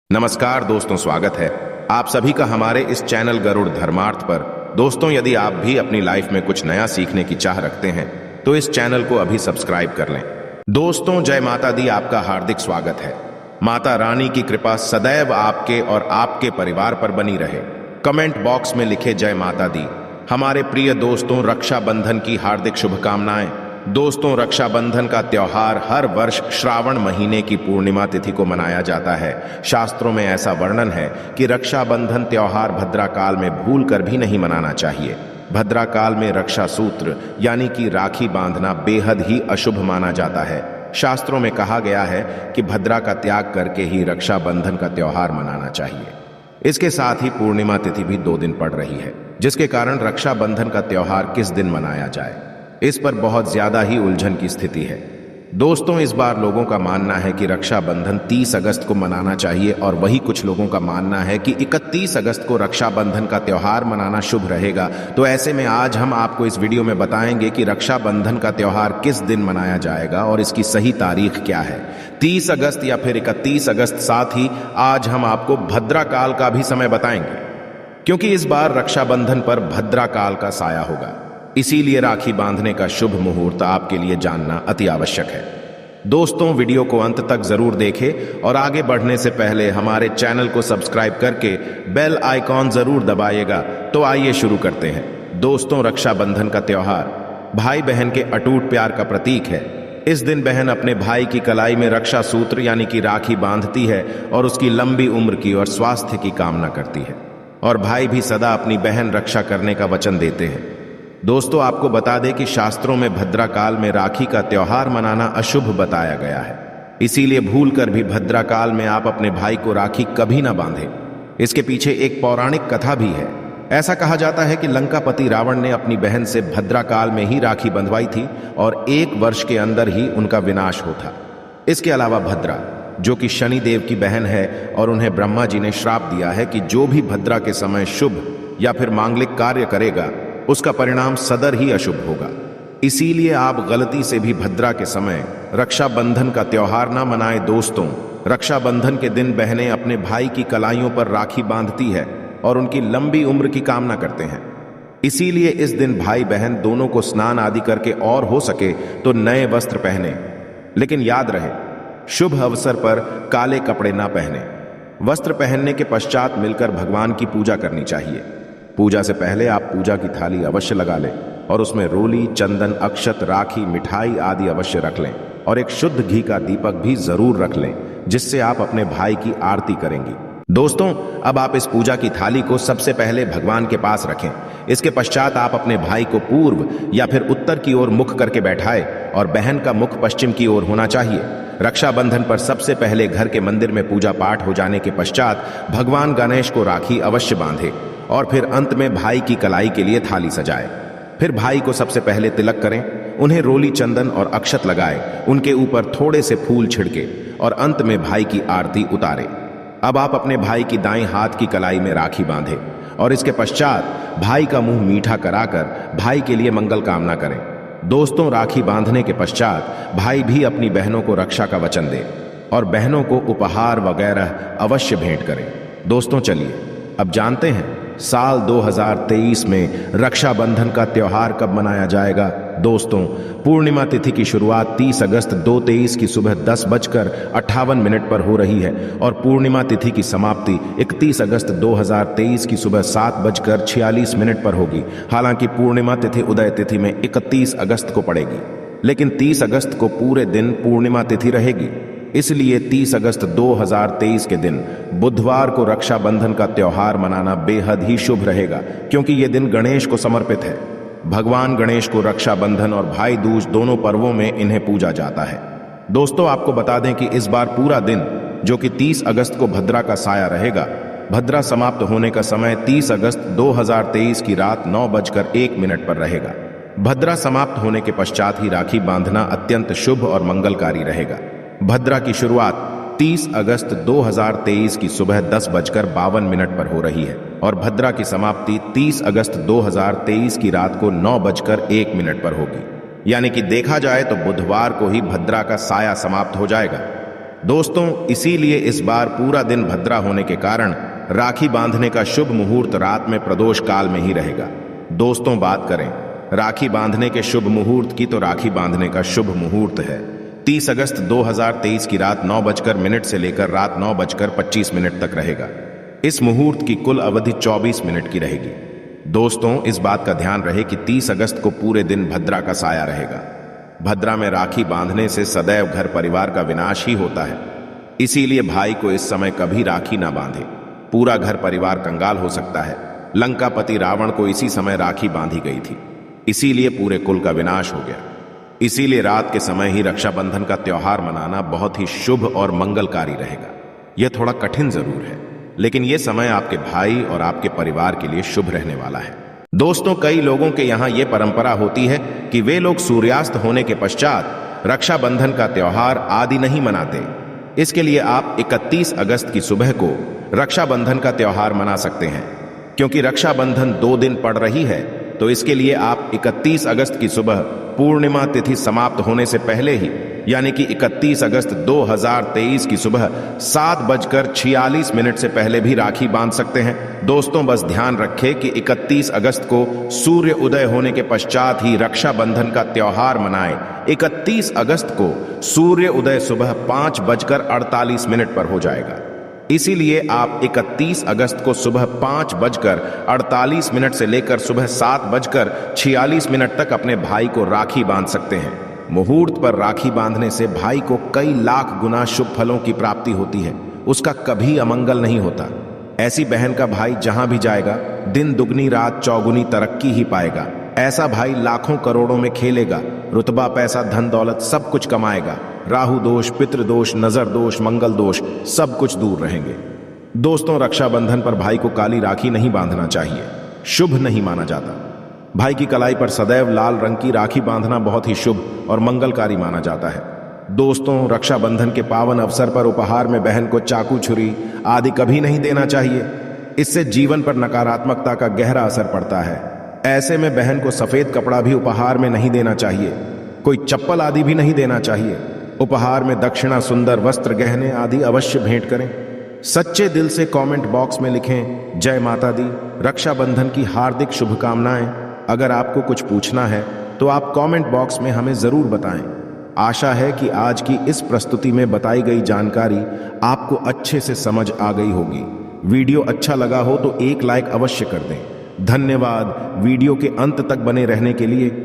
नमस्कार दोस्तों, स्वागत है आप सभी का हमारे इस चैनल गरुड़ धर्मार्थ पर। दोस्तों, यदि आप भी अपनी लाइफ में कुछ नया सीखने की चाह रखते हैं तो इस चैनल को अभी सब्सक्राइब कर लें। दोस्तों, जय माता दी, आपका हार्दिक स्वागत है। माता रानी की कृपा सदैव आपके और आपके परिवार पर बनी रहे। कमेंट बॉक्स में लिखे जय माता दी। हमारे प्रिय दोस्तों, रक्षाबंधन की हार्दिक शुभकामनाएं। दोस्तों, रक्षाबंधन का त्योहार हर वर्ष श्रावण महीने की पूर्णिमा तिथि को मनाया जाता है। शास्त्रों में ऐसा वर्णन है कि रक्षाबंधन त्योहार भद्रा काल में भूल कर भी नहीं मनाना चाहिए। भद्रा काल में रक्षा सूत्र यानी कि राखी बांधना बेहद ही अशुभ माना जाता है। शास्त्रों में कहा गया है कि भद्रा का त्याग करके ही रक्षाबंधन का त्योहार मनाना चाहिए। इसके साथ ही पूर्णिमा तिथि भी 2 दिन पड़ रही है, जिसके कारण रक्षाबंधन का त्योहार किस दिन मनाया जाए, इस पर बहुत ज्यादा ही उलझन की स्थिति है। दोस्तों, इस बार लोगों का मानना है कि रक्षाबंधन 30 अगस्त को मनाना चाहिए और वही कुछ लोगों का मानना है कि 31 अगस्त को रक्षाबंधन का त्योहार मनाना शुभ रहेगा। तो ऐसे में आज हम आपको इस वीडियो में बताएंगे कि रक्षाबंधन का त्योहार किस दिन मनाया जाएगा और इसकी सही तारीख क्या है, 30 अगस्त या फिर 31 अगस्त। साथ ही आज हम आपको भद्रा काल का भी समय बताएंगे, क्योंकि इस बार रक्षाबंधन पर भद्रा काल का साया होगा। इसीलिए राखी बांधने का शुभ मुहूर्त आपके लिए जानना अति आवश्यक है। दोस्तों, वीडियो को अंत तक जरूर देखें और आगे बढ़ने से पहले हमारे चैनल को सब्सक्राइब करके बेल आइकॉन जरूर दबाइएगा। तो आइए शुरू करते हैं। दोस्तों, रक्षाबंधन का त्योहार भाई बहन के अटूट प्यार का प्रतीक है। इस दिन बहन अपने भाई की कलाई में रक्षा सूत्र यानी कि राखी बांधती है और उसकी लंबी उम्र की और स्वास्थ्य की कामना करती है, और भाई भी सदा अपनी बहन रक्षा करने का वचन देते हैं। दोस्तों, आपको बता दें कि शास्त्रों में भद्रा काल में राखी का त्योहार मनाना अशुभ बताया गया है। इसीलिए भूलकर भी भद्रा काल में आप अपने भाई को राखी कभी ना बांधें। इसके पीछे एक पौराणिक कथा भी है। ऐसा कहा जाता है कि लंकापति रावण ने अपनी बहन से भद्रा काल में ही राखी बंधवाई थी और 1 वर्ष के अंदर ही उनका विनाश हो था। इसके अलावा भद्रा, जो कि शनि देव की बहन है, और उन्हें ब्रह्मा जी ने श्राप दिया है कि जो भी भद्रा के समय शुभ या फिर मांगलिक कार्य करेगा उसका परिणाम सदर ही अशुभ होगा। इसीलिए आप गलती से भी भद्रा के समय रक्षाबंधन का त्योहार ना मनाएं। दोस्तों, रक्षाबंधन के दिन बहनें अपने भाई की कलाइयों पर राखी बांधती है और उनकी लंबी उम्र की कामना करते हैं। इसीलिए इस दिन भाई बहन दोनों को स्नान आदि करके और हो सके तो नए वस्त्र पहने, लेकिन याद रहे शुभ अवसर पर काले कपड़े ना पहने। वस्त्र पहनने के पश्चात मिलकर भगवान की पूजा करनी चाहिए। पूजा से पहले आप पूजा की थाली अवश्य लगा लें और उसमें रोली, चंदन, अक्षत, राखी, मिठाई आदि अवश्य रख लें, और एक शुद्ध घी का दीपक भी जरूर रख लें, जिससे आप अपने भाई की आरती करेंगी। दोस्तों, अब आप इस पूजा की थाली को सबसे पहले भगवान के पास रखें। इसके पश्चात आप अपने भाई को पूर्व या फिर उत्तर की ओर मुख करके बैठाएं और बहन का मुख पश्चिम की ओर होना चाहिए। रक्षाबंधन पर सबसे पहले घर के मंदिर में पूजा पाठ हो जाने के पश्चात भगवान गणेश को राखी अवश्य बांधे और फिर अंत में भाई की कलाई के लिए थाली सजाए। फिर भाई को सबसे पहले तिलक करें, उन्हें रोली, चंदन और अक्षत लगाए, उनके ऊपर थोड़े से फूल छिड़के और अंत में भाई की आरती उतारे। अब आप अपने भाई की दाएं हाथ की कलाई में राखी बांधे और इसके पश्चात भाई का मुंह मीठा कराकर भाई के लिए मंगल कामना करें। दोस्तों, राखी बांधने के पश्चात भाई भी अपनी बहनों को रक्षा का वचन दे और बहनों को उपहार वगैरह अवश्य भेंट करें। दोस्तों, चलिए अब जानते हैं साल 2023 में रक्षाबंधन का त्योहार कब मनाया जाएगा। दोस्तों, पूर्णिमा तिथि की शुरुआत 30 अगस्त 2023 की सुबह 10:58 पर हो रही है और पूर्णिमा तिथि की समाप्ति 31 अगस्त 2023 की सुबह 7:46 पर होगी। हालांकि पूर्णिमा तिथि उदय तिथि में 31 अगस्त को पड़ेगी, लेकिन 30 अगस्त को पूरे दिन पूर्णिमा तिथि रहेगी। इसलिए 30 अगस्त 2023 के दिन बुधवार को रक्षाबंधन का त्योहार मनाना बेहद ही शुभ रहेगा, क्योंकि यह दिन गणेश को समर्पित है। भगवान गणेश को रक्षाबंधन और भाई दूज दोनों पर्वों में इन्हें पूजा जाता है। दोस्तों, आपको बता दें कि इस बार पूरा दिन, जो कि 30 अगस्त को भद्रा का साया रहेगा, भद्रा समाप्त होने का समय 30 अगस्त 2023 की रात 9:01 पर रहेगा। भद्रा समाप्त होने के पश्चात ही राखी बांधना अत्यंत शुभ और मंगलकारी रहेगा। भद्रा की शुरुआत 30 अगस्त 2023 की सुबह 10:52 पर हो रही है और भद्रा की समाप्ति 30 अगस्त 2023 की रात को 9:01 पर होगी। यानी कि देखा जाए तो बुधवार को ही भद्रा का साया समाप्त हो जाएगा। दोस्तों, इसीलिए इस बार पूरा दिन भद्रा होने के कारण राखी बांधने का शुभ मुहूर्त रात में प्रदोष काल में ही रहेगा। दोस्तों, बात करें राखी बांधने के शुभ मुहूर्त की, तो राखी बांधने का शुभ मुहूर्त है 30 अगस्त 2023 की रात 9:00 से लेकर रात 9:25 तक रहेगा। इस मुहूर्त की कुल अवधि 24 मिनट की रहेगी। दोस्तों, इस बात का ध्यान रहे कि 30 अगस्त को पूरे दिन भद्रा का साया रहेगा। भद्रा में राखी बांधने से सदैव घर परिवार का विनाश ही होता है। इसीलिए भाई को इस समय कभी राखी ना बांधे, पूरा घर परिवार कंगाल हो सकता है। लंकापति रावण को इसी समय राखी बांधी गई थी, इसीलिए पूरे कुल का विनाश हो गया। इसीलिए रात के समय ही रक्षाबंधन का त्योहार मनाना बहुत ही शुभ और मंगलकारी रहेगा। यह थोड़ा कठिन जरूर है, लेकिन यह समय आपके भाई और आपके परिवार के लिए शुभ रहने वाला है। दोस्तों, कई लोगों के यहाँ यह परंपरा होती है कि वे लोग सूर्यास्त होने के पश्चात रक्षाबंधन का त्योहार आदि नहीं मनाते। इसके लिए आप 31 अगस्त की सुबह को रक्षाबंधन का त्योहार मना सकते हैं। क्योंकि रक्षाबंधन 2 दिन पड़ रही है, तो इसके लिए आप 31 अगस्त की सुबह पूर्णिमा तिथि समाप्त होने से पहले ही, यानी कि 31 अगस्त 2023 की सुबह 7:46 से पहले भी राखी बांध सकते हैं। दोस्तों, बस ध्यान रखें कि 31 अगस्त को सूर्य उदय होने के पश्चात ही रक्षाबंधन का त्योहार मनाएं। 31 अगस्त को सूर्य उदय सुबह 5:48 पर हो जाएगा। इसीलिए आप 31 अगस्त को सुबह 5:48 से लेकर सुबह 7:46 तक अपने भाई को राखी बांध सकते हैं। मुहूर्त पर राखी बांधने से भाई को कई लाख गुना शुभ फलों की प्राप्ति होती है, उसका कभी अमंगल नहीं होता। ऐसी बहन का भाई जहां भी जाएगा, दिन दुगनी रात चौगुनी तरक्की ही पाएगा। ऐसा भाई लाखों करोड़ों में खेलेगा, रुतबा पैसा धन दौलत सब कुछ कमाएगा। राहु दोष, पितृ दोष, नजर दोष, मंगल दोष सब कुछ दूर रहेंगे। दोस्तों, रक्षाबंधन पर भाई को काली राखी नहीं बांधना चाहिए, शुभ नहीं माना जाता। भाई की कलाई पर सदैव लाल रंग की राखी बांधना बहुत ही शुभ और मंगलकारी माना जाता है। दोस्तों, रक्षाबंधन के पावन अवसर पर उपहार में बहन को चाकू, छुरी आदि कभी नहीं देना चाहिए। इससे जीवन पर नकारात्मकता का गहरा असर पड़ता है। ऐसे में बहन को सफेद कपड़ा भी उपहार में नहीं देना चाहिए, कोई चप्पल आदि भी नहीं देना चाहिए। उपहार में दक्षिणा, सुंदर वस्त्र, गहने आदि अवश्य भेंट करें। सच्चे दिल से कमेंट बॉक्स में लिखें जय माता दी, रक्षाबंधन की हार्दिक शुभकामनाएं। अगर आपको कुछ पूछना है तो आप कमेंट बॉक्स में हमें जरूर बताएं। आशा है कि आज की इस प्रस्तुति में बताई गई जानकारी आपको अच्छे से समझ आ गई होगी। वीडियो अच्छा लगा हो तो एक लाइक अवश्य कर दें। धन्यवाद वीडियो के अंत तक बने रहने के लिए।